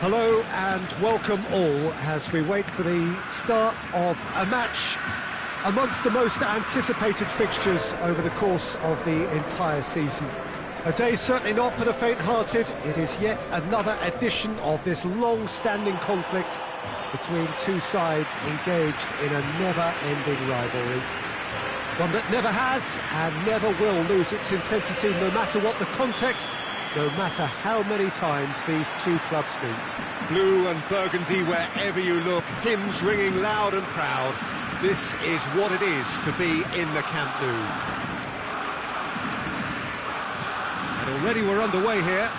Hello and welcome all as we wait for the start of a match amongst the most anticipated fixtures over the course of the entire season. A day certainly not for the faint-hearted. It is yet another edition of this long-standing conflict between two sides engaged in a never-ending rivalry. One that never has and never will lose its intensity, no matter what the context, no matter how many times these two clubs meet. Blue and burgundy wherever you look, hymns ringing loud and proud. This is what it is to be in the Camp Nou. And already we're underway here.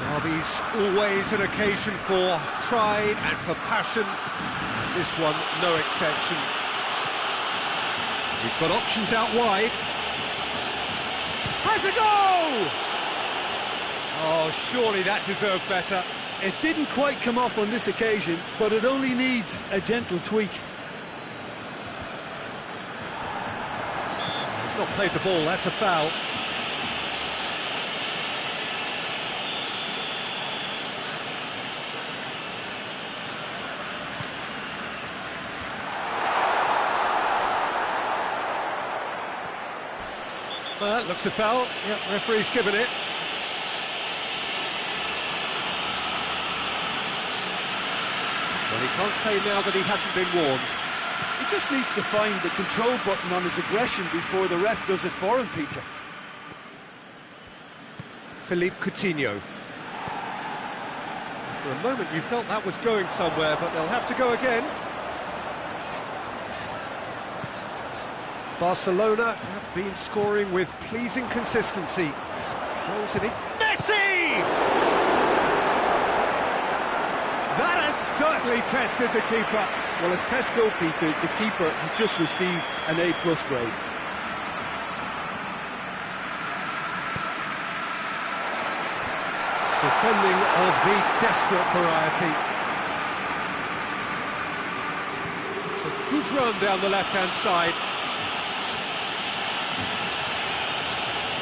Derby's always an occasion for pride and for passion. And this one, no exception. He's got options out wide. Has a go! Oh, surely that deserved better. It didn't quite come off on this occasion, but it only needs a gentle tweak. He's not played the ball, that's a foul. Well, that looks a foul. Yep, referee's given it. Well, he can't say now that he hasn't been warned. He just needs to find the control button on his aggression before the ref does it for him, Peter. Philippe Coutinho. For a moment you felt that was going somewhere, but they'll have to go again. Barcelona have been scoring with pleasing consistency. Goals in it. Messi! That has certainly tested the keeper. Well, as tests go, Peter, the keeper has just received an A+ grade. Defending of the desperate variety. It's a good run down the left-hand side.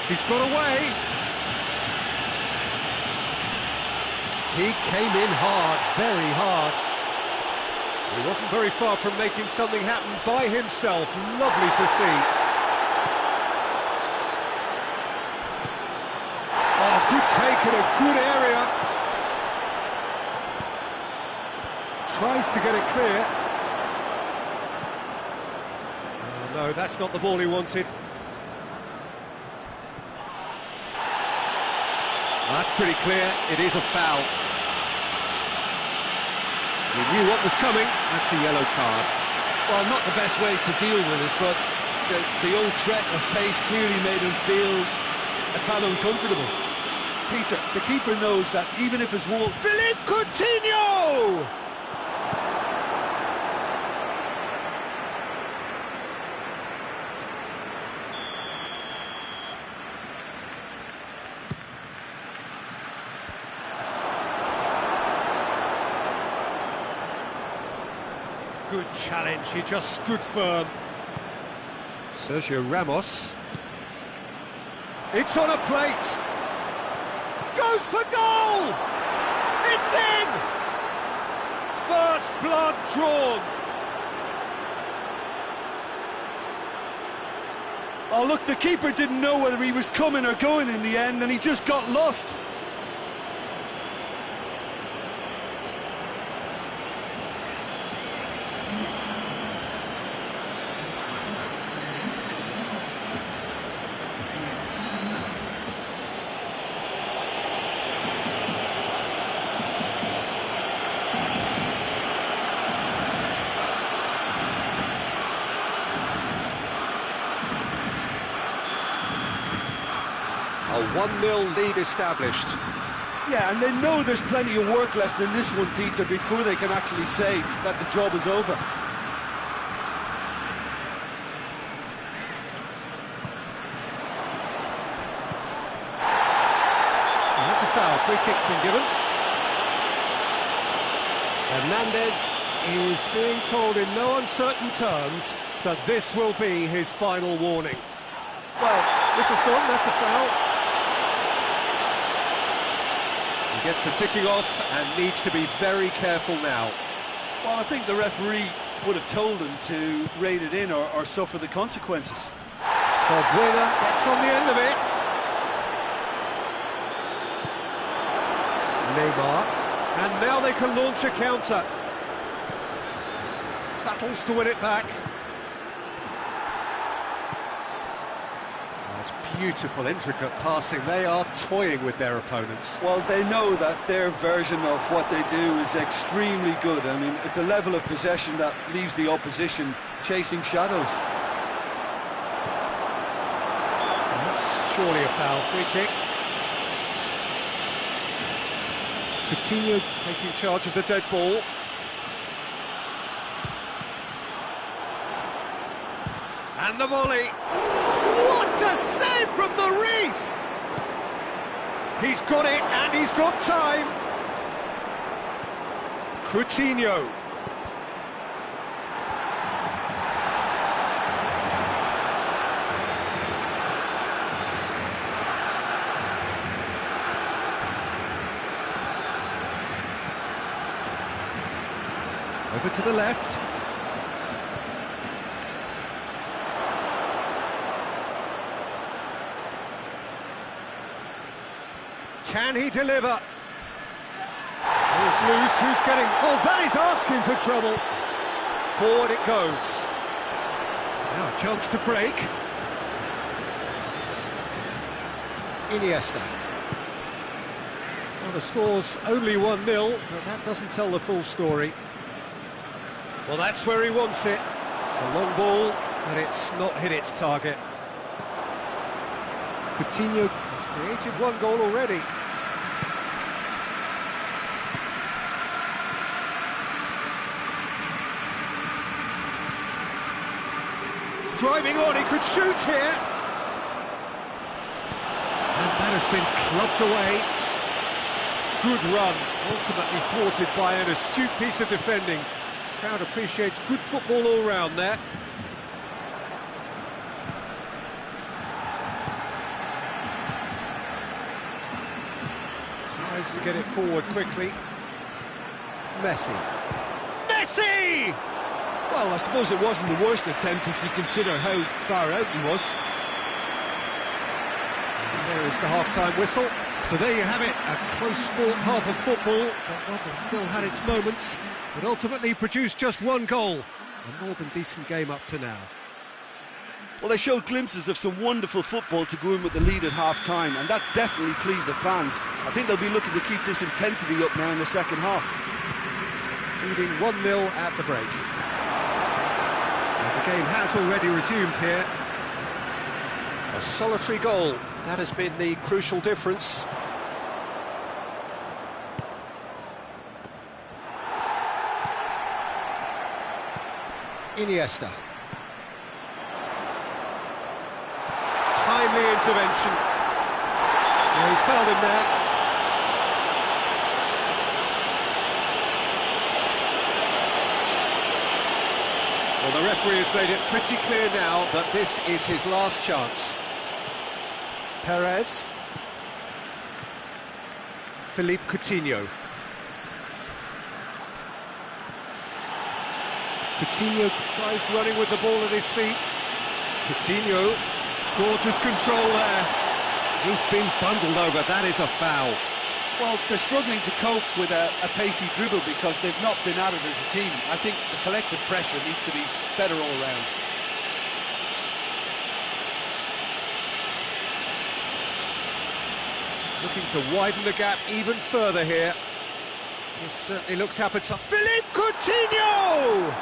He's got away. He came in hard, very hard. He wasn't very far from making something happen by himself. Lovely to see. Oh, good take in a good area. Tries to get it clear. Oh, no, that's not the ball he wanted. That's pretty clear, it is a foul. He knew what was coming, that's a yellow card. Well, not the best way to deal with it, but the old threat of pace clearly made him feel a tad uncomfortable. Peter, the keeper knows that even if his wall... Philippe Coutinho! Good challenge, he just stood firm. Sergio Ramos. It's on a plate. Goes for goal! It's in! First blood drawn. Oh, look, the keeper didn't know whether he was coming or going in the end, and he just got lost. A 1-0 lead established. Yeah, and they know there's plenty of work left in this one, Peter, before they can actually say that the job is over. Well, that's a foul. Free kick's been given. Hernandez is being told in no uncertain terms that this will be his final warning. Well, this is gone, that's a foul. Gets a ticking off and needs to be very careful now. Well, I think the referee would have told him to rein it in or suffer the consequences. Balbuena gets on the end of it. Neymar, and now they can launch a counter. Battles to win it back. That's beautiful, intricate passing. They are toying with their opponents. Well, they know that their version of what they do is extremely good. I mean, it's a level of possession that leaves the opposition chasing shadows. That's surely a foul. Free kick. Coutinho taking charge of the dead ball. And the volley. What a save from the Reese! He's got it, and he's got time. Coutinho. Over to the left. Can he deliver? It's loose, who's getting... Oh, that is asking for trouble. Forward it goes. Now a chance to break. Iniesta. Well, the score's only 1-0, but that doesn't tell the full story. Well, that's where he wants it. It's a long ball, and it's not hit its target. Coutinho has created one goal already. Driving on, he could shoot here. And that has been clubbed away. Good run, ultimately thwarted by an astute piece of defending. Crowd appreciates good football all round there. Tries to get it forward quickly. Messi. Messi! Well, I suppose it wasn't the worst attempt if you consider how far out he was. And there is the half-time whistle. So there you have it, a close-fought half of football, but one that still had its moments, but ultimately produced just one goal. A more than decent game up to now. Well, they showed glimpses of some wonderful football to go in with the lead at half-time, and that's definitely pleased the fans. I think they'll be looking to keep this intensity up now in the second half. Leading 1-0 at the break. And the game has already resumed here. A solitary goal, that has been the crucial difference. Iniesta. Timely intervention. Yeah, he's fouled him there. Well, the referee has made it pretty clear now that this is his last chance. Perez. Philippe Coutinho. Coutinho tries running with the ball at his feet. Coutinho, gorgeous control there. He's been bundled over, that is a foul. Well, they're struggling to cope with a pacey dribble because they've not been at it as a team. I think the collective pressure needs to be better all round. Looking to widen the gap even further here. This certainly looks appetizing. Philippe Coutinho!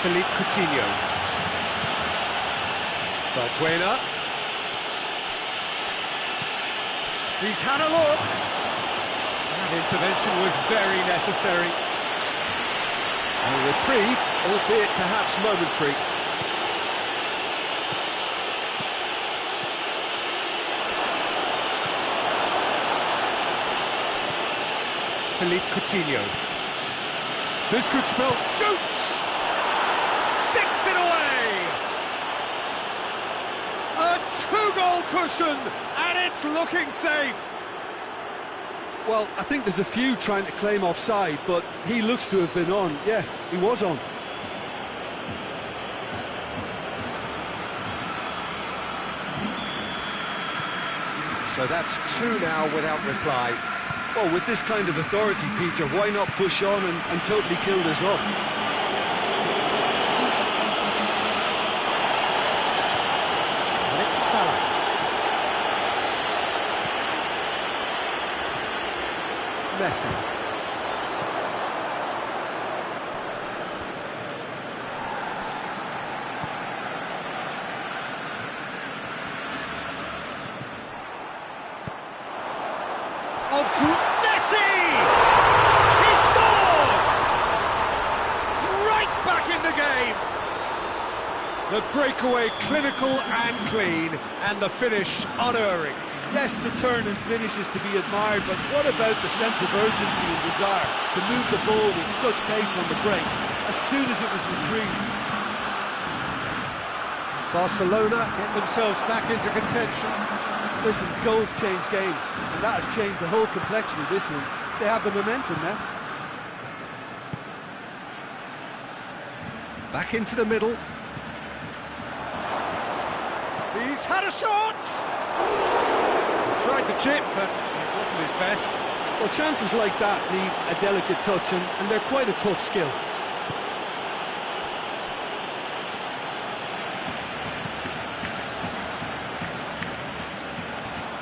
Philippe Coutinho. Balbuena. He's had a look. That intervention was very necessary. A reprieve, albeit perhaps momentary. Philippe Coutinho. This could spell shoots! Sticks it away! A two-goal cushion, and it's looking safe! Well, I think there's a few trying to claim offside, but he looks to have been on. Yeah, he was on. So that's two now without reply. Well, with this kind of authority, Peter, why not push on and totally kill this off? And it's Salah. Messi. Oh, Messi! He scores! Right back in the game! The breakaway clinical and clean, and the finish unerring. Yes, the turn and finish is to be admired, but what about the sense of urgency and desire to move the ball with such pace on the break as soon as it was retrieved? Barcelona get themselves back into contention. Listen, goals change games, and that has changed the whole complexion of this one. They have the momentum now. Back into the middle. He's had a shot! Tried the chip, but it wasn't his best. Well, chances like that need a delicate touch, and they're quite a tough skill.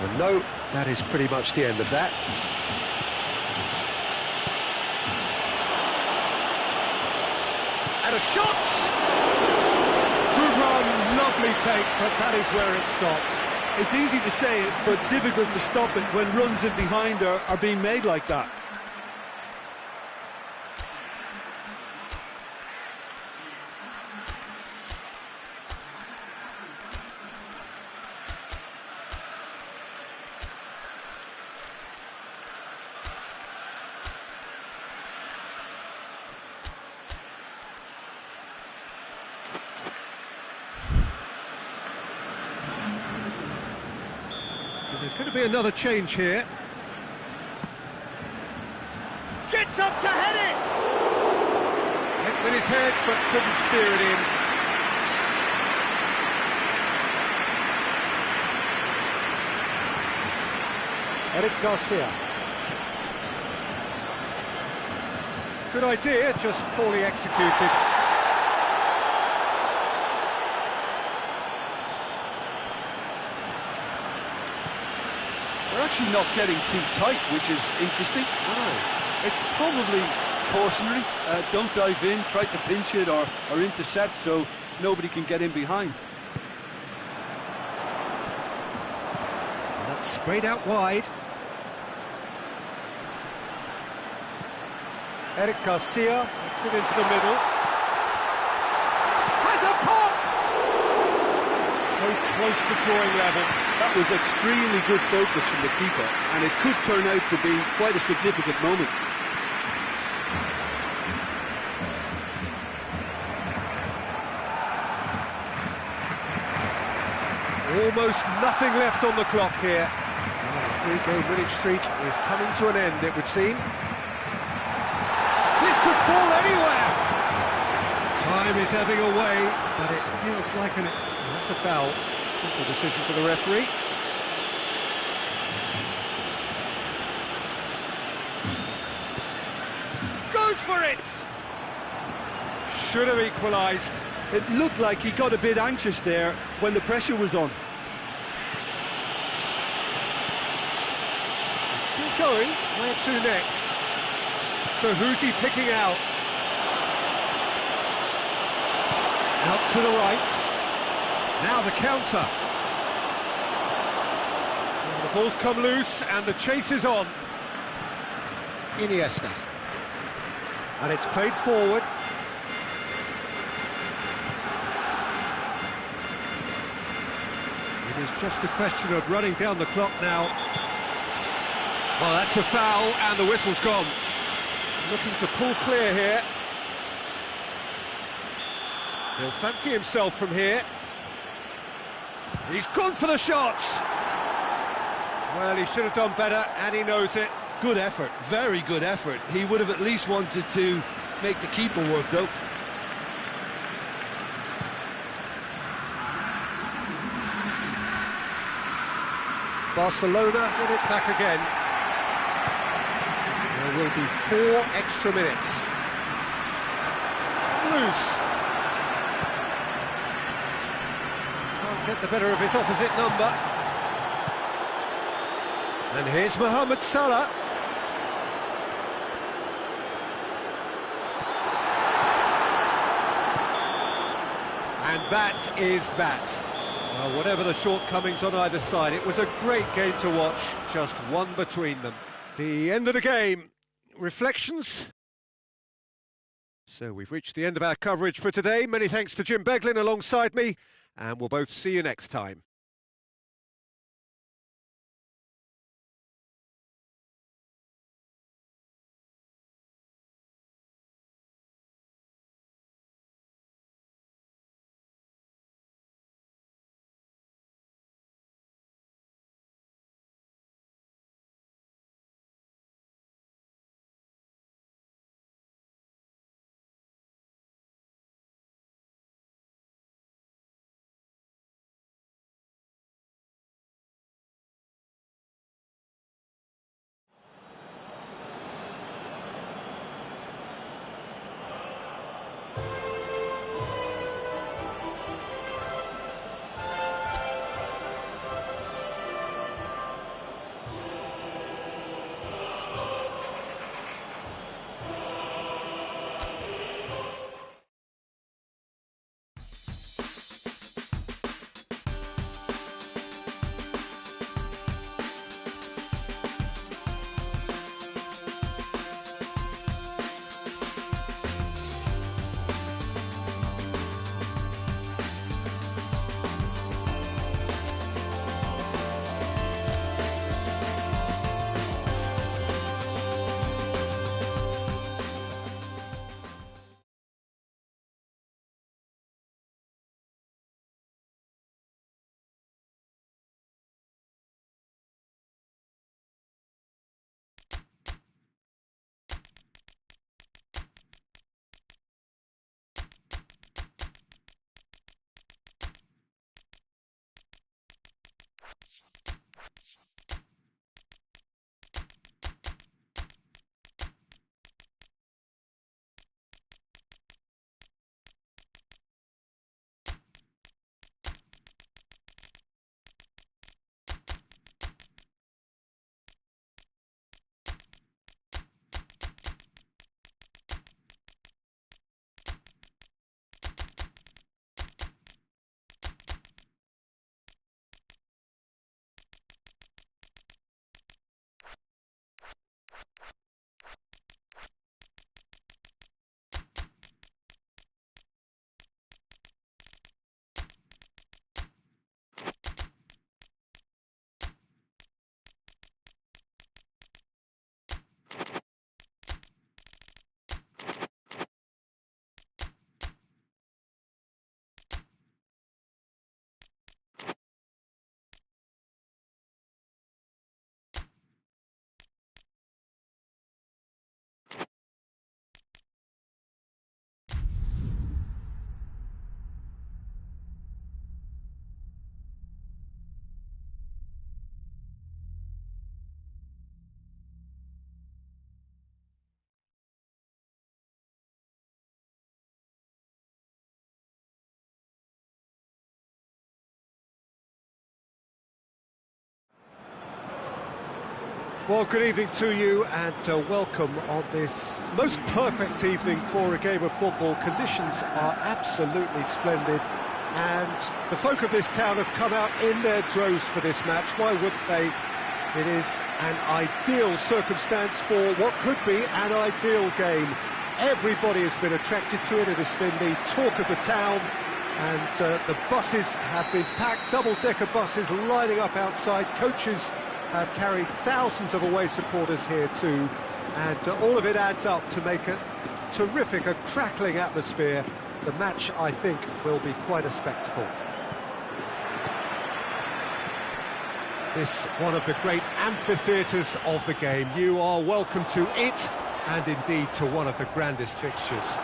And no, that is pretty much the end of that. And a shot! Good run, lovely take, but that is where it stopped. It's easy to say it, but difficult to stop it when runs in behind are being made like that. There's going to be another change here. Gets up to head it! Hit with his head, but couldn't steer it in. Eric Garcia. Good idea, just poorly executed. They're actually not getting too tight, which is interesting. It's probably cautionary. Don't dive in, try to pinch it or intercept so nobody can get in behind. And that's sprayed out wide. Eric Garcia gets it into the middle. Has a pop! So close to drawing level. That was extremely good focus from the keeper, and it could turn out to be quite a significant moment. Almost nothing left on the clock here. The three-game winning streak is coming to an end, it would seem. This could fall anywhere. Time is ebbing away, but it feels like that's a foul. Simple decision for the referee. Goes for it! Should have equalised. It looked like he got a bit anxious there when the pressure was on. It's still going. Where to next? So who's he picking out? Out to the right. Now the counter. Well, the ball's come loose and the chase is on. Iniesta. And it's played forward. It is just a question of running down the clock now. Well, that's a foul, and the whistle's gone. Looking to pull clear here. He'll fancy himself from here. He's gone for the shots! Well, he should have done better, and he knows it. Good effort, very good effort. He would have at least wanted to make the keeper work, though. Barcelona get it back again. There will be 4 extra minutes. It's come loose. Can't get the better of his opposite number. And here's Mohamed Salah. And that is that. Well, whatever the shortcomings on either side, it was a great game to watch, just one between them. The end of the game. Reflections? So we've reached the end of our coverage for today. Many thanks to Jim Beglin alongside me, and we'll both see you next time. Well, good evening to you, and welcome on this most perfect evening for a game of football. Conditions are absolutely splendid, and the folk of this town have come out in their droves for this match. Why wouldn't they? It is an ideal circumstance for what could be an ideal game. Everybody has been attracted to it. It has been the talk of the town, and the buses have been packed, double-decker buses lining up outside, coaches have carried thousands of away supporters here too, and all of it adds up to make a terrific, a crackling atmosphere. The match, I think, will be quite a spectacle. This one of the great amphitheatres of the game. You are welcome to it, and indeed to one of the grandest fixtures.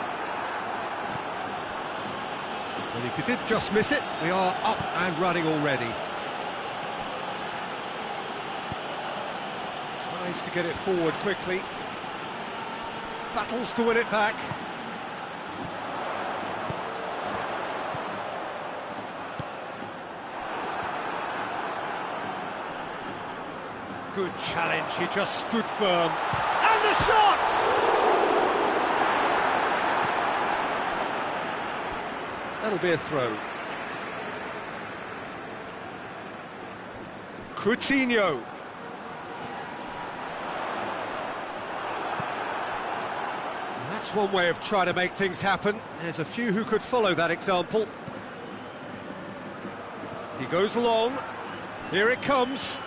And if you did just miss it, we are up and running already. Tries to get it forward quickly. Battles to win it back. Good challenge, he just stood firm. And the shot! That'll be a throw. Coutinho. That's one way of trying to make things happen. There's a few who could follow that example. He goes long. Here it comes.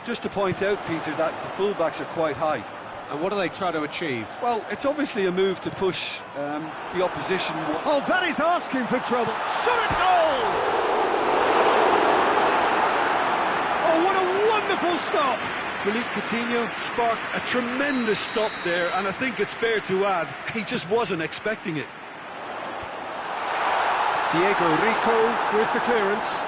Just to point out, Peter, that the fullbacks are quite high. And what do they try to achieve? Well, it's obviously a move to push the opposition. Oh, that is asking for trouble. Shot at goal! Oh, what a wonderful stop! Philippe Coutinho sparked a tremendous stop there, and I think it's fair to add, he just wasn't expecting it. Diego Rico with the clearance.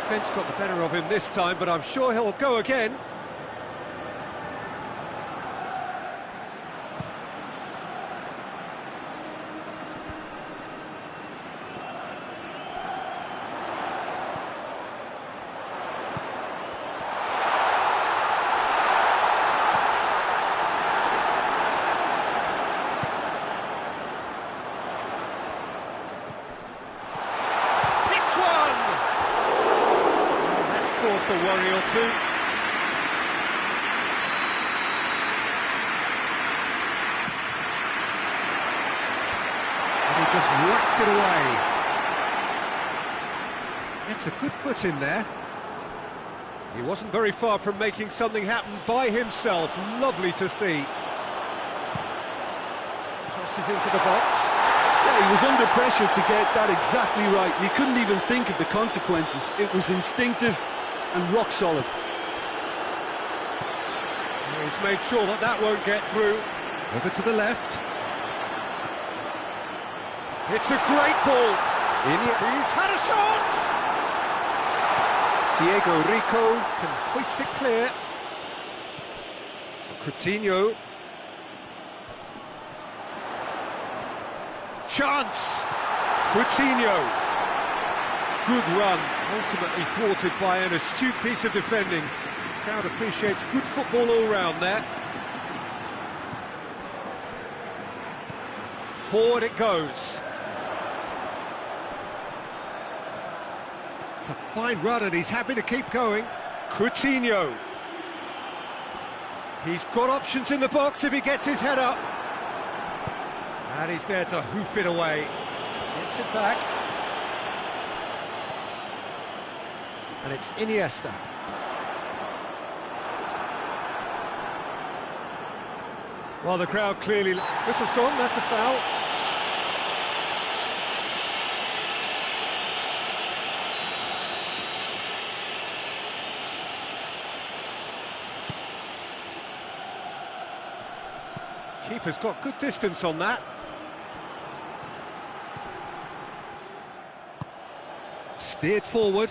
Defence got the better of him this time, but I'm sure he'll go again. A worry or two. And he just whacks it away. It's a good foot in there. He wasn't very far from making something happen by himself. Lovely to see. Crosses into the box. Yeah, he was under pressure to get that exactly right. He couldn't even think of the consequences. It was instinctive and rock solid. He's made sure that that won't get through. Over to the left. It's a great ball. He's had a shot! Diego Rico can hoist it clear. Coutinho. Chance! Coutinho. Good run, ultimately thwarted by an astute piece of defending. The crowd appreciates good football all round there. Forward it goes. It's a fine run and he's happy to keep going. Coutinho. He's got options in the box if he gets his head up. And he's there to hoof it away. Gets it back. And it's Iniesta. Well, the crowd clearly... Whistle's gone, that's a foul. Keeper's got good distance on that. Steered forward.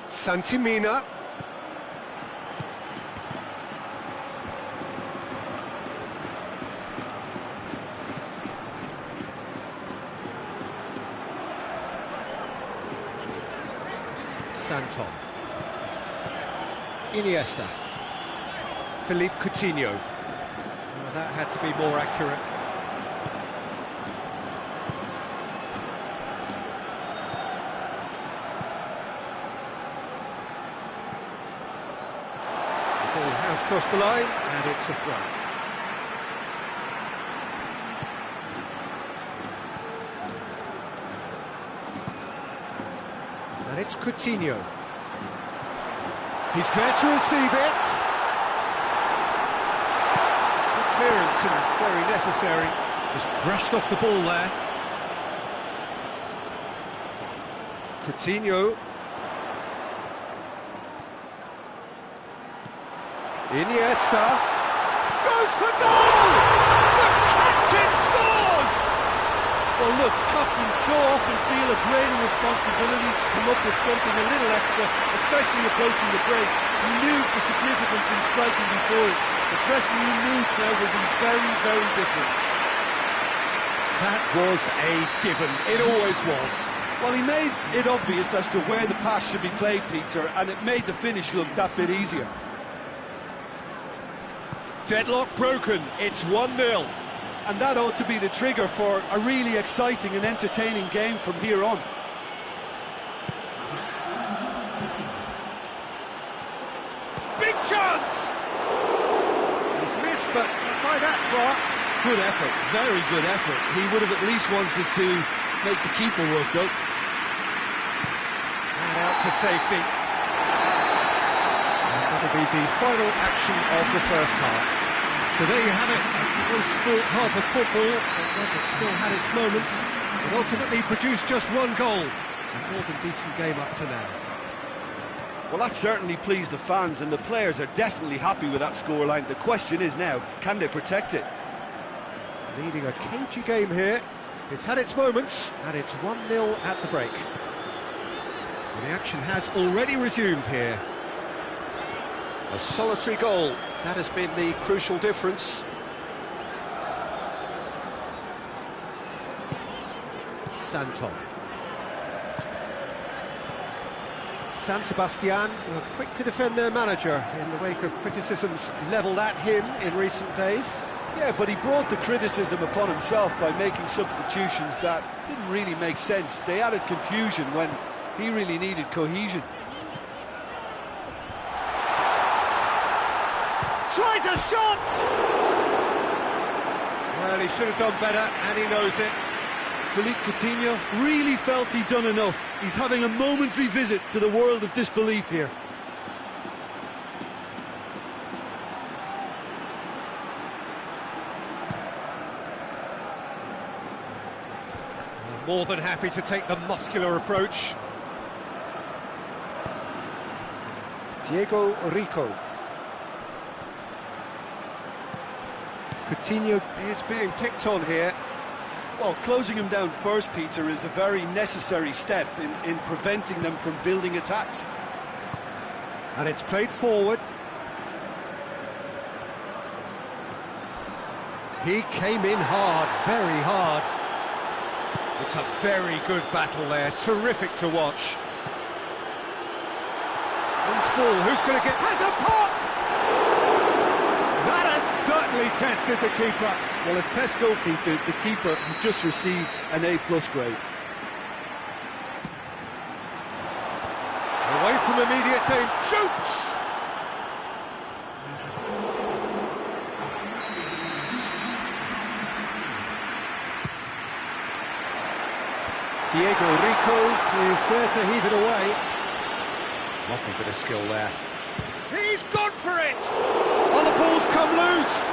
Santimina. Santon. Iniesta. Philippe Coutinho. Well, that had to be more accurate. crossed the line, and it's a throw. And it's Coutinho. He's there to receive it. Good clearance and very necessary. Just brushed off the ball there. Coutinho. Iniesta. Goes for goal! The captain scores! Well, look, captains so often feel a greater responsibility to come up with something a little extra, especially approaching the break. He knew the significance in striking before it. The dressing room moods now will be very, very different. That was a given. It always was. Well, he made it obvious as to where the pass should be played, Peter, and it made the finish look that bit easier. Deadlock broken. It's 1-0. And that ought to be the trigger for a really exciting and entertaining game from here on. Big chance! He's missed, but by that far. Good effort, very good effort. He would have at least wanted to make the keeper work, though. And out to safety. And that'll be the final action of the first half. So there you have it, one sport half of football, that still had its moments, but ultimately produced just one goal. A more than decent game up to now. Well, that certainly pleased the fans, and the players are definitely happy with that scoreline. The question is now, can they protect it? Leading a cagey game here. It's had its moments, and it's 1-0 at the break. Well, the action has already resumed here. A solitary goal. That has been the crucial difference. Santon. San Sebastian were quick to defend their manager in the wake of criticisms levelled at him in recent days. Yeah, but he brought the criticism upon himself by making substitutions that didn't really make sense. They added confusion when he really needed cohesion. Tries a shot! Well, he should have done better, and he knows it. Philippe Coutinho really felt he'd done enough. He's having a momentary visit to the world of disbelief here. More than happy to take the muscular approach. Diego Rico. Coutinho is being picked on here. Well, closing him down first, Peter, is a very necessary step in preventing them from building attacks. And it's played forward. He came in hard, very hard. It's a very good battle there, terrific to watch. Loose ball, who's going to get... Has a pop! That has certainly tested the keeper. Well, as tests go, Peter, the keeper has just received an A+ grade. Away from immediate danger, shoots! Diego Rico is there to heave it away. Nothing but a skill there. He's gone for it! Oh, the ball's come loose!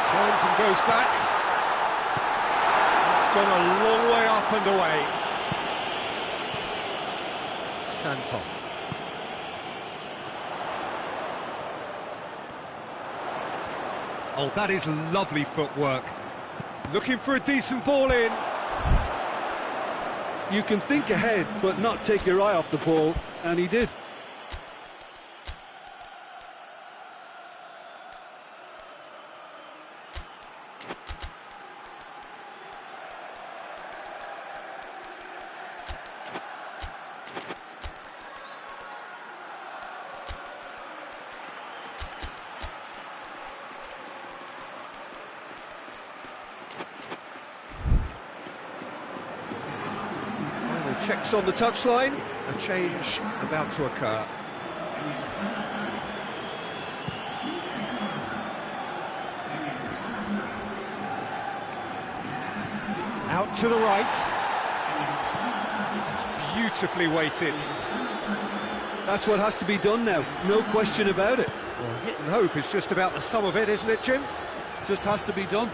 Turns and goes back. It's gone a long way up and away. Santon. Oh, that is lovely footwork. Looking for a decent ball in. You can think ahead, but not take your eye off the ball, and he did. Checks on the touchline, a change about to occur. Out to the right. That's beautifully weighted. That's what has to be done now, no question about it. Well, hit and hope is just about the sum of it, isn't it, Jim? Just has to be done.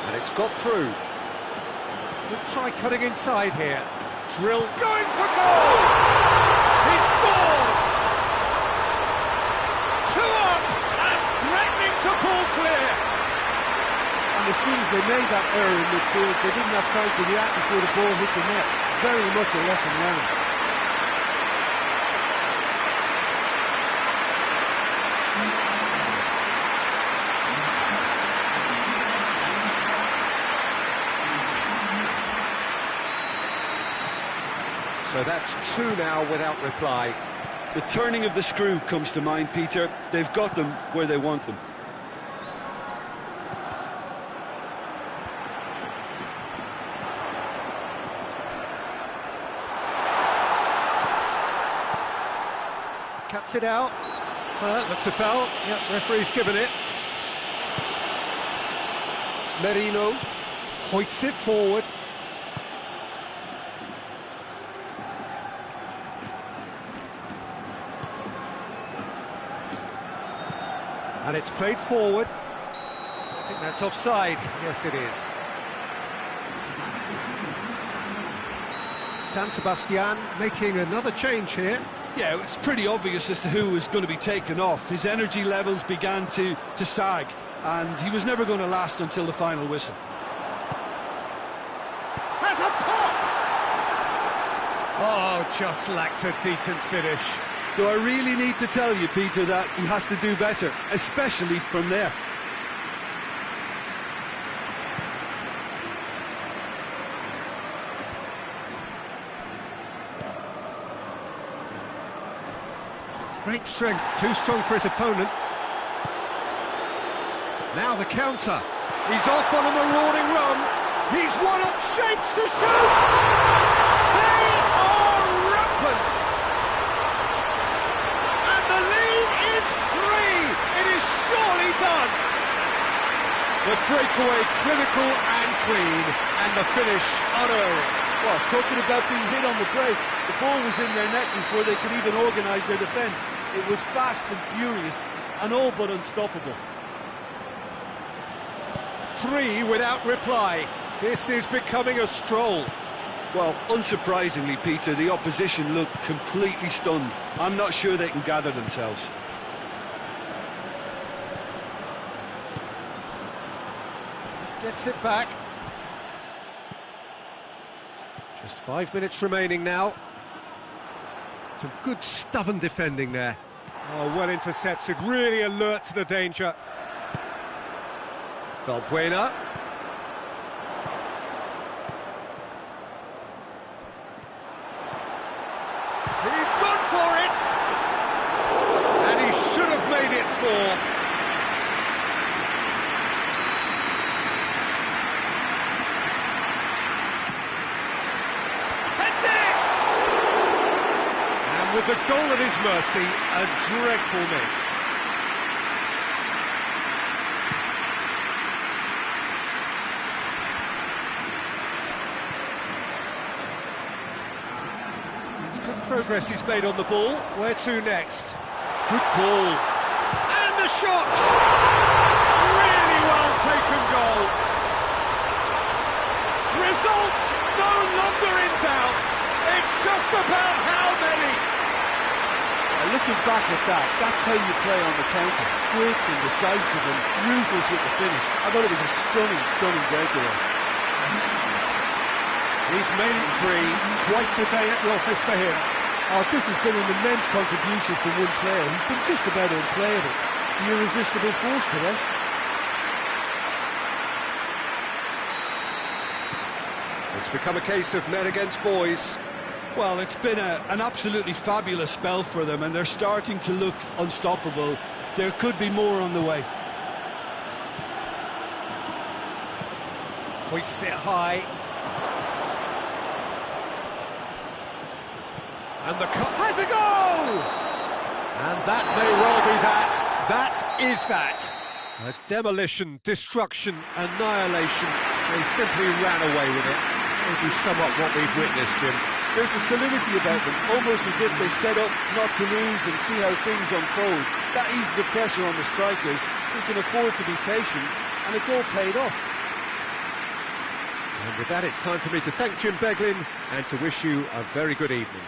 And it's got through. Could try cutting inside here. Drill going for goal! He scored! 2 up and threatening to pull clear. And as soon as they made that error in midfield, they didn't have time to react before the ball hit the net. Very much a lesson learned. So that's 2 now without reply. The turning of the screw comes to mind, Peter. They've got them where they want them. Cuts it out. Looks a foul. Yep, referee's given it. Merino hoists it forward. And it's played forward. I think that's offside. Yes, it is. San Sebastian making another change here. Yeah, it's pretty obvious as to who was going to be taken off. His energy levels began to sag, and he was never going to last until the final whistle. Has a pop! Oh, just lacked a decent finish. Do I really need to tell you, Peter, that he has to do better, especially from there? Great strength, too strong for his opponent. Now the counter. He's off on a marauding run. He's one up shapes to shoot! They are rampant! And the lead is 3! It is surely done! The breakaway clinical and clean, and the finish unerring. Well, talking about being hit on the break, the ball was in their net before they could even organise their defence. It was fast and furious, and all but unstoppable. 3 without reply. This is becoming a stroll. Well, unsurprisingly, Peter, the opposition looked completely stunned. I'm not sure they can gather themselves. Gets it back. Just 5 minutes remaining now. Some good stubborn defending there. Oh, well intercepted, really alert to the danger. Valbuena. He's gone for it! And he should have made it 4. With the goal at his mercy, a dreadful miss. It's good progress he's made on the ball. Where to next? Good ball. And the shot! Really well taken goal. Result no longer in doubt. It's just about how many. Looking back at that, that's how you play on the counter. Quick and decisive and ruthless with the finish. I thought it was a stunning, stunning breakaway. He's made it 3. Quite a day at the office for him. Oh, this has been an immense contribution from one player. He's been just about unplayable. The irresistible force today. It's become a case of men against boys. Well, it's been an absolutely fabulous spell for them, and they're starting to look unstoppable. There could be more on the way. Hoists it high. And the cut has a goal! And that may well be that. That is that. A demolition, destruction, annihilation. They simply ran away with it. How do you sum up what we've witnessed, Jim? There's a solidity about them, almost as if they set up not to lose and see how things unfold. That eases the pressure on the strikers, who can afford to be patient, and it's all paid off. And with that, it's time for me to thank Jim Beglin and to wish you a very good evening.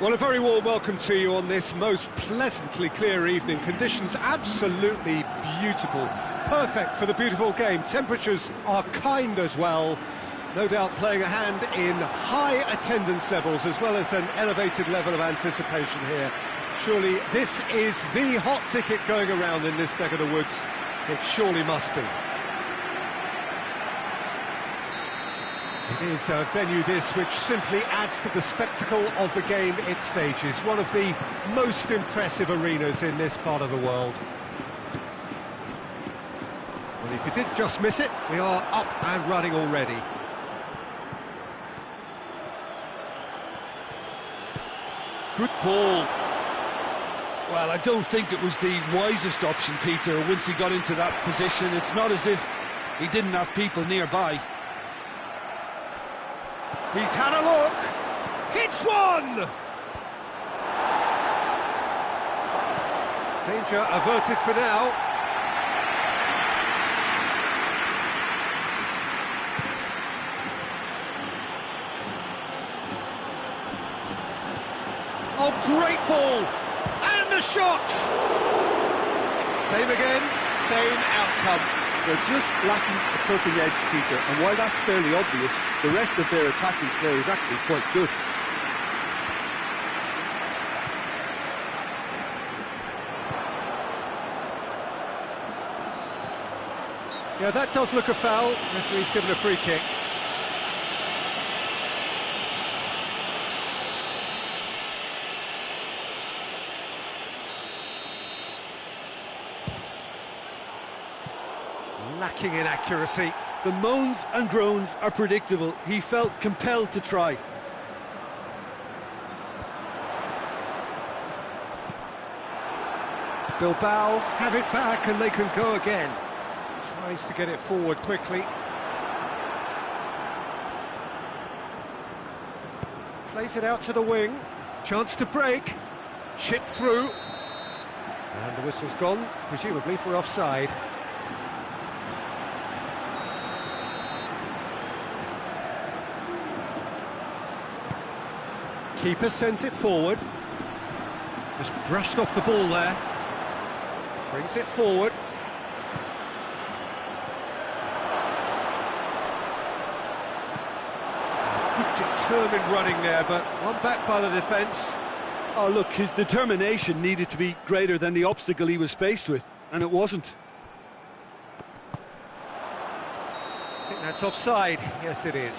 Well, a very warm welcome to you on this most pleasantly clear evening. Conditions absolutely beautiful. Perfect for the beautiful game. Temperatures are kind as well. No doubt playing a hand in high attendance levels as well as an elevated level of anticipation here. Surely this is the hot ticket going around in this neck of the woods. It surely must be. It is a venue this which simply adds to the spectacle of the game it stages. One of the most impressive arenas in this part of the world. Well, if you did just miss it, we are up and running already. Good ball. Well, I don't think it was the wisest option, Peter, once he got into that position. It's not as if he didn't have people nearby. He's had a look. Hits one! Danger averted for now. Oh, great ball! And the shot! Same again, same outcome. They're just lacking a cutting edge, Peter, and while that's fairly obvious, the rest of their attacking play is actually quite good. Yeah, that does look a foul. Referee's given a free kick. Lacking in accuracy. The moans and groans are predictable. He felt compelled to try. Bilbao have it back and they can go again. Tries to get it forward quickly. Plays it out to the wing. Chance to break. Chip through. And the whistle's gone, presumably for offside. Keeper sends it forward. Just brushed off the ball there. Brings it forward. Good determined running there, but one back by the defence. Oh, look, his determination needed to be greater than the obstacle he was faced with, and it wasn't. I think that's offside. Yes, it is.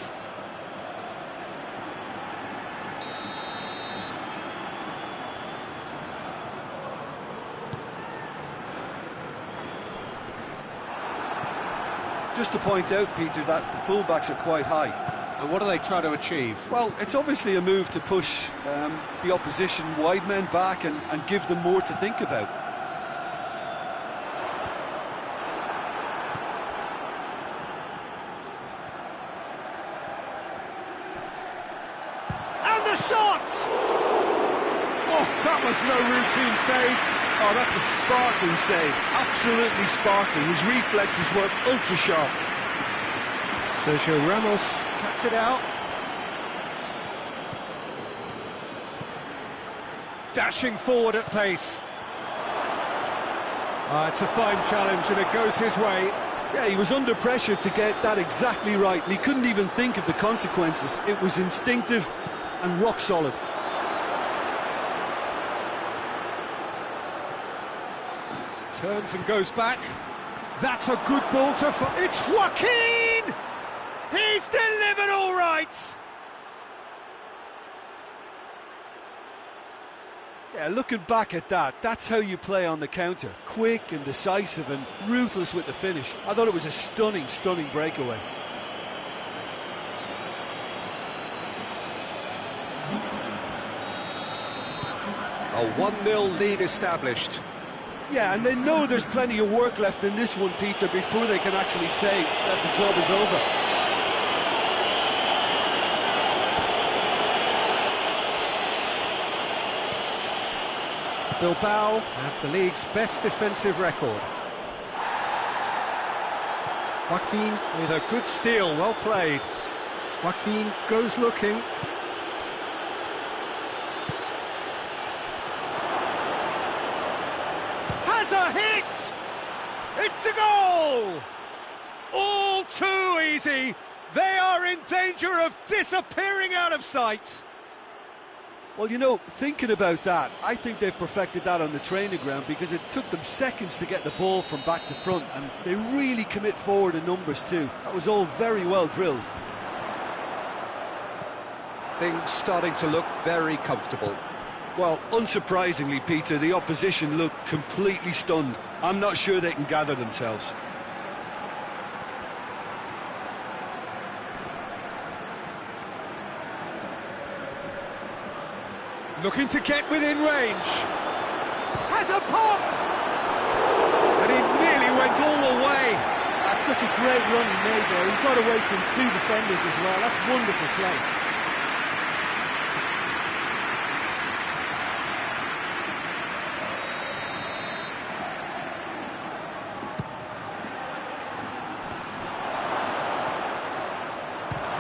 Just to point out, Peter, that the fullbacks are quite high. And what are they trying to achieve? Well, it's obviously a move to push the opposition wide men back and give them more to think about. And the shot! Oh, that was no routine save. Oh, that's a sparkling save. Absolutely sparkling. His reflexes were ultra sharp. Sergio Ramos cuts it out. Dashing forward at pace. It's a fine challenge and it goes his way. Yeah, he was under pressure to get that exactly right, and he couldn't even think of the consequences. It was instinctive and rock solid. Turns and goes back. That's a good ball to... It's Joaquin! He's delivered all right! Yeah, looking back at that, that's how you play on the counter. Quick and decisive and ruthless with the finish. I thought it was a stunning, stunning breakaway. A 1-0 lead established. Yeah, and they know there's plenty of work left in this one, Peter, before they can actually say that the job is over. Bilbao have the league's best defensive record. Joaquin with a good steal, well played. Joaquin goes looking. Has a hit! It's a goal! All too easy. They are in danger of disappearing out of sight. Well, you know, thinking about that, I think they've perfected that on the training ground because it took them seconds to get the ball from back to front, and they really commit forward in numbers too. That was all very well drilled. Things starting to look very comfortable. Well, unsurprisingly, Peter, the opposition look completely stunned. I'm not sure they can gather themselves. Looking to get within range. Has a pop! And he nearly went all the way. That's such a great run he made there. He got away from two defenders as well. That's wonderful play.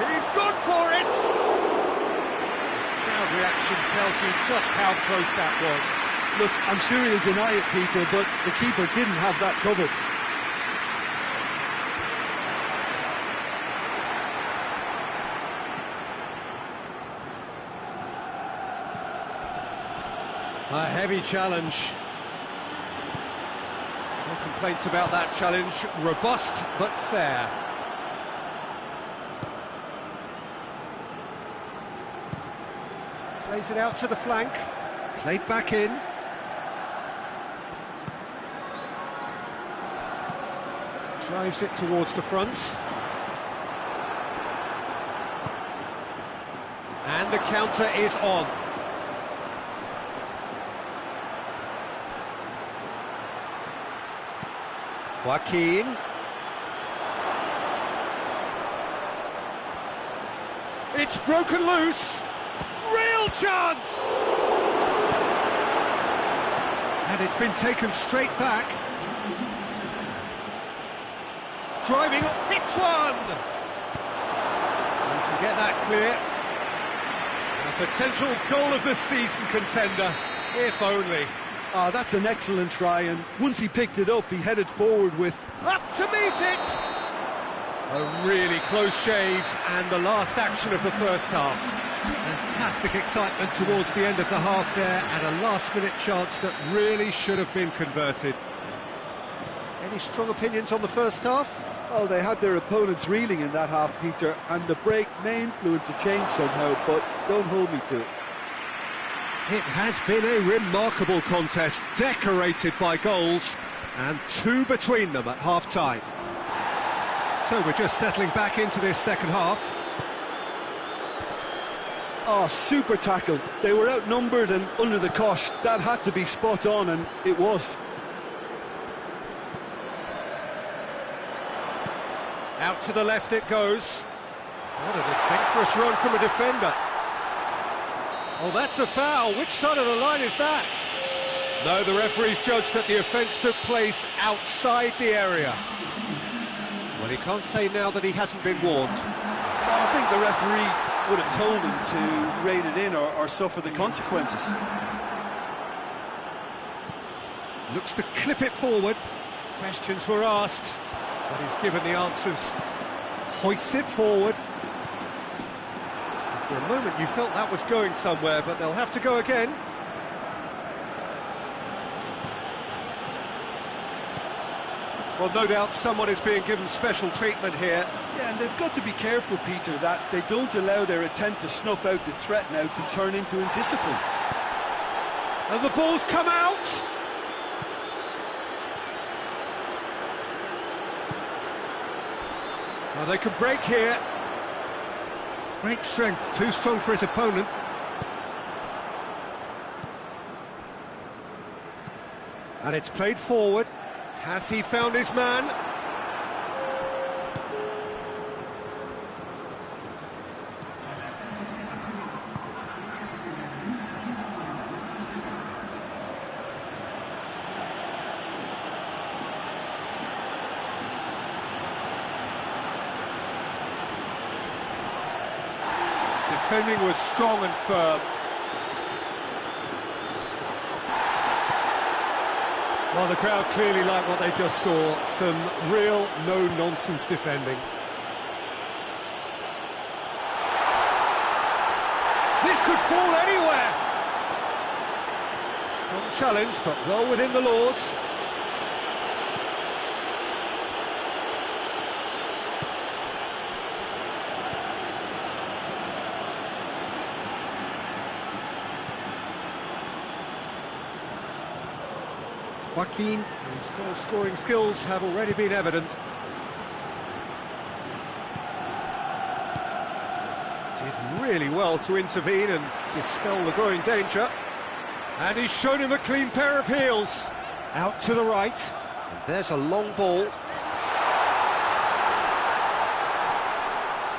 He's good for it! Crowd reaction tells you just how close that was. Look, I'm sure he'll deny it, Peter, but the keeper didn't have that covered. A heavy challenge. No complaints about that challenge. Robust but fair. Plays it out to the flank. Played back in. Drives it towards the front. And the counter is on. Joaquin. It's broken loose. Real chance! And it's been taken straight back. Driving, hits one! You can get that clear. A potential goal of the season contender, if only. Ah, that's an excellent try, and once he picked it up, he headed forward with... Up to meet it! A really close shave, and the last action of the first half. Fantastic excitement towards the end of the half there, and a last-minute chance that really should have been converted. Any strong opinions on the first half? Oh, they had their opponents reeling in that half, Peter, and the break may influence a change somehow, but don't hold me to it. It has been a remarkable contest, decorated by goals, and two between them at half-time. So we're just settling back into this second half. Oh, super tackle. They were outnumbered and under the cosh. That had to be spot on, and it was. Out to the left it goes. What an adventurous run from a defender. Oh, that's a foul. Which side of the line is that? No, the referee's judged that the offence took place outside the area. Well, he can't say now that he hasn't been warned. Well, I think the referee would have told him to rein it in or suffer the consequences. Looks to clip it forward. Questions were asked, but he's given the answers. Hoists it forward. For a moment you felt that was going somewhere, but they'll have to go again. Well, no doubt someone is being given special treatment here. Yeah, and they've got to be careful, Peter, that they don't allow their attempt to snuff out the threat now to turn into indiscipline. And the ball's come out! Well, they could break here. Great strength, too strong for his opponent. And it's played forward. Has he found his man? Defending was strong and firm. Well, the crowd clearly like what they just saw. Some real no-nonsense defending. This could fall anywhere! Strong challenge, but well within the laws. Joaquin, whose goal-scoring skills have already been evident. Did really well to intervene and dispel the growing danger. And he's shown him a clean pair of heels. Out to the right. And there's a long ball.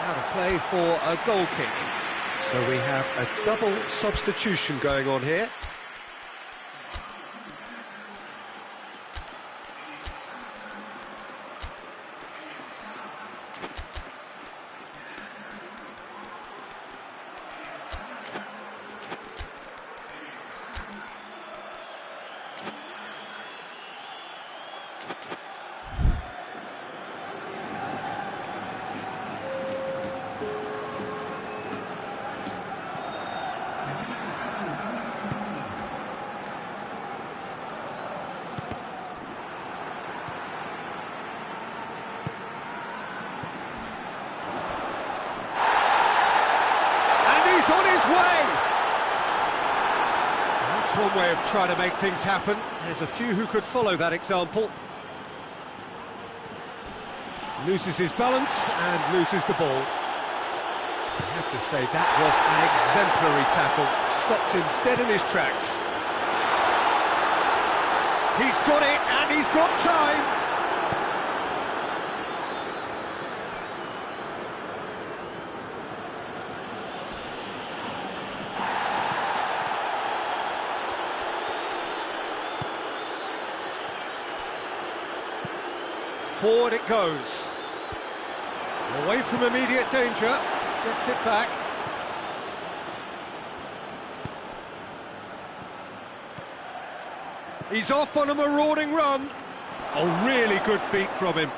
Out of play for a goal kick. So we have a double substitution going on here. He's on his way! That's one way of trying to make things happen. There's a few who could follow that example. Loses his balance and loses the ball. I have to say, that was an exemplary tackle. Stopped him dead in his tracks. He's got it, and he's got time. Forward it goes. Away from immediate danger. Gets it back. He's off on a marauding run. Oh, really good feet from him.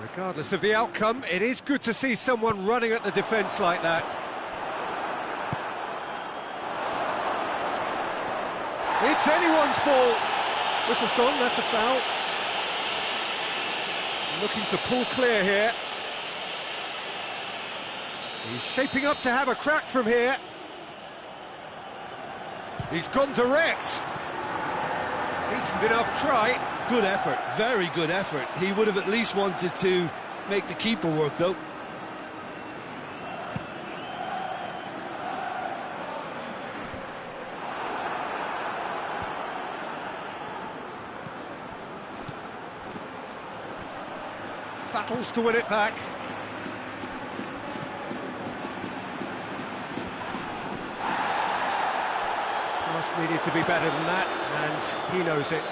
Regardless of the outcome, it is good to see someone running at the defence like that. It's anyone's ball. Whistle's gone, that's a foul. Looking to pull clear here. He's shaping up to have a crack from here. He's gone direct. Decent enough try. Good effort, very good effort. He would have at least wanted to make the keeper work, though. Battles to win it back. Pass needed to be better than that, and he knows it.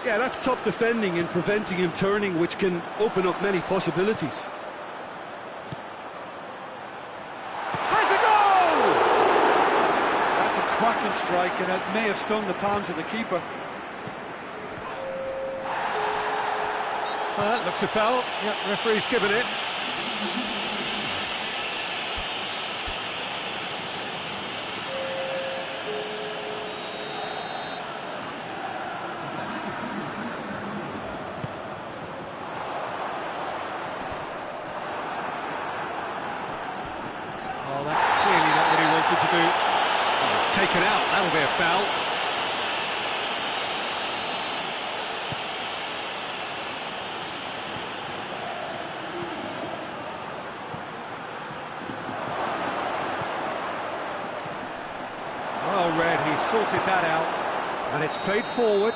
Yeah, that's top defending and preventing him turning, which can open up many possibilities. Has a goal! That's a cracking strike, and it may have stung the palms of the keeper. That looks a foul. Yep, referee's given it. Oh, that's clearly not what he wanted to do. Oh, it's taken out. That'll be a foul. Well read, he sorted that out, and it's played forward,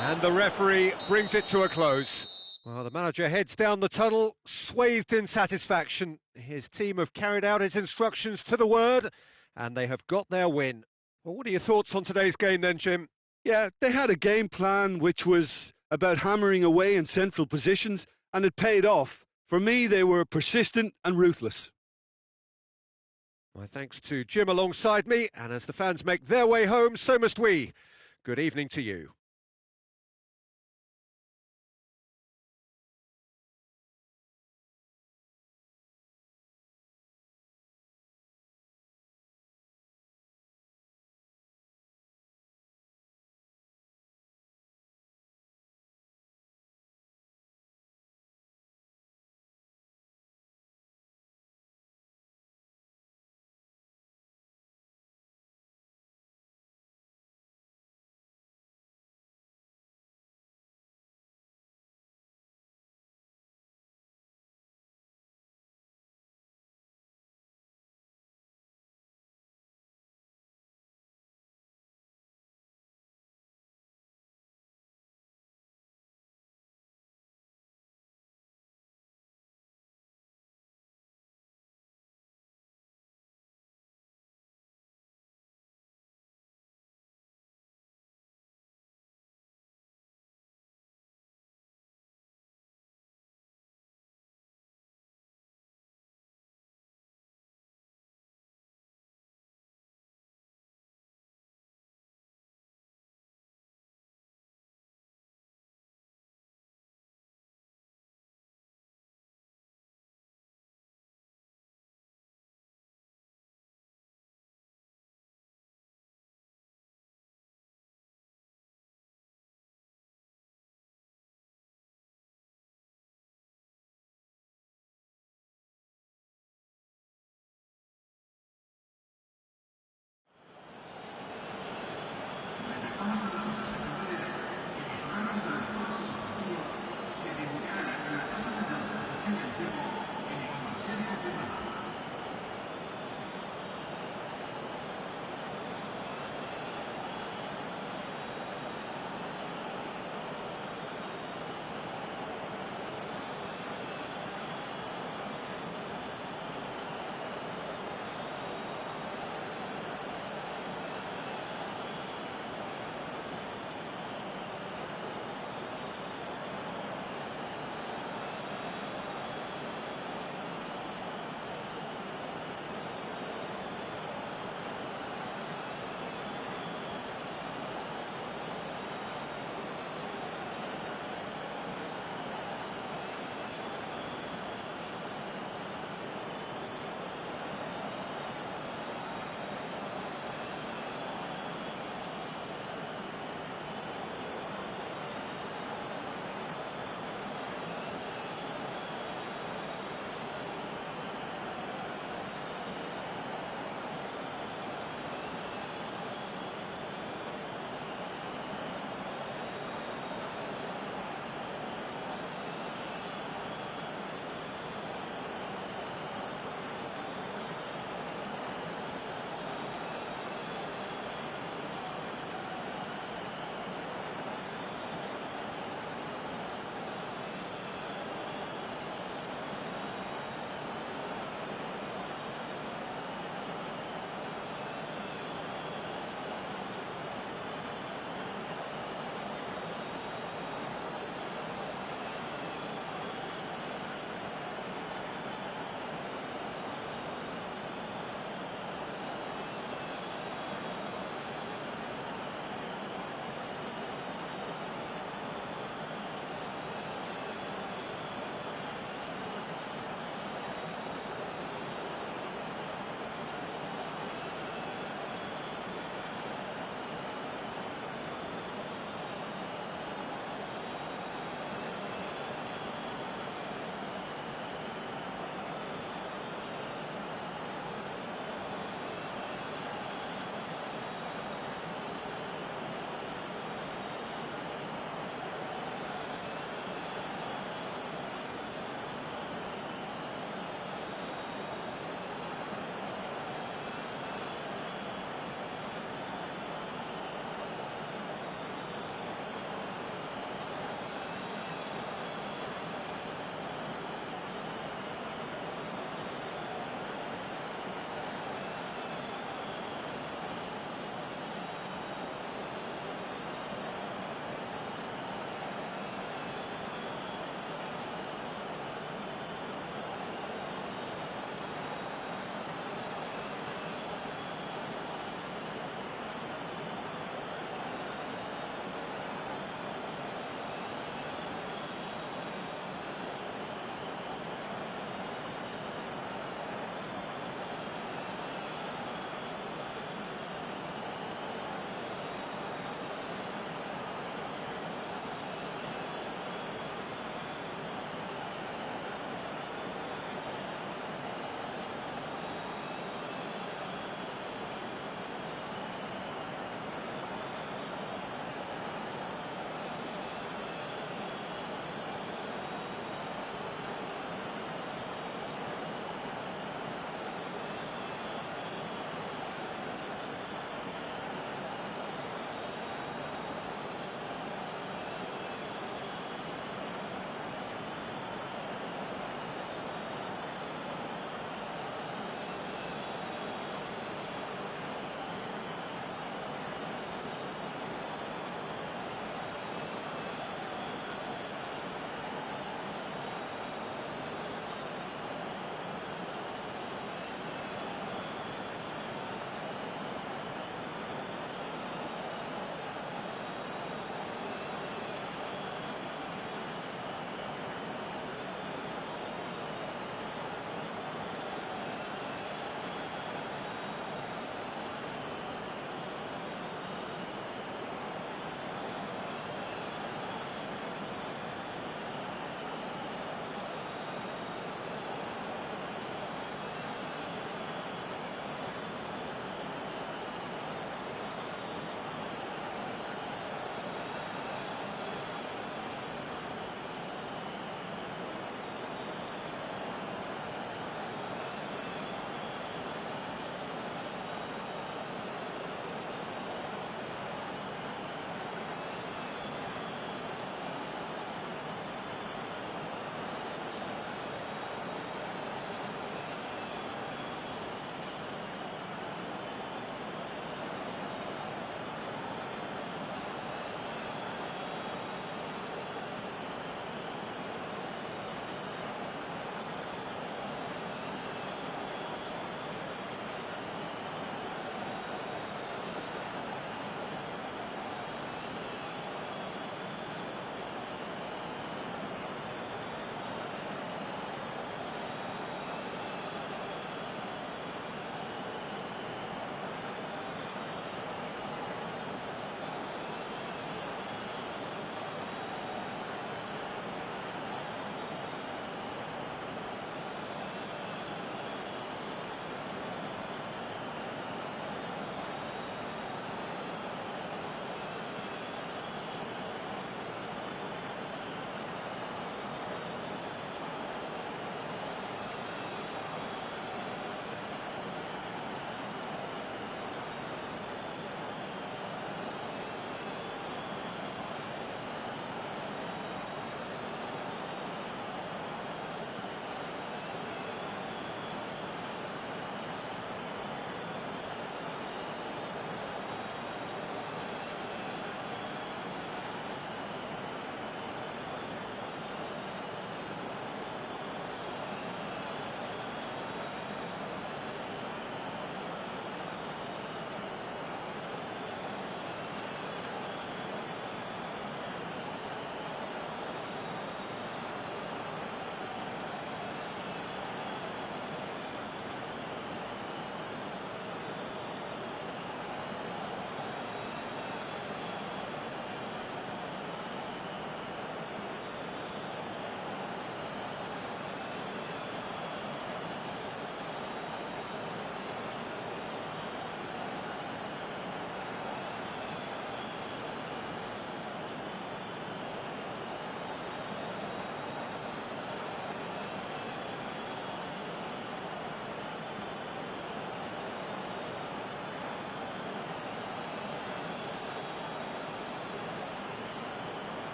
and the referee brings it to a close. Well, the manager heads down the tunnel, swathed in satisfaction. His team have carried out his instructions to the word, and they have got their win. Well, what are your thoughts on today's game then, Jim? Yeah, they had a game plan which was about hammering away in central positions, and it paid off. For me, they were persistent and ruthless. My thanks to Jim alongside me, and as the fans make their way home, so must we. Good evening to you.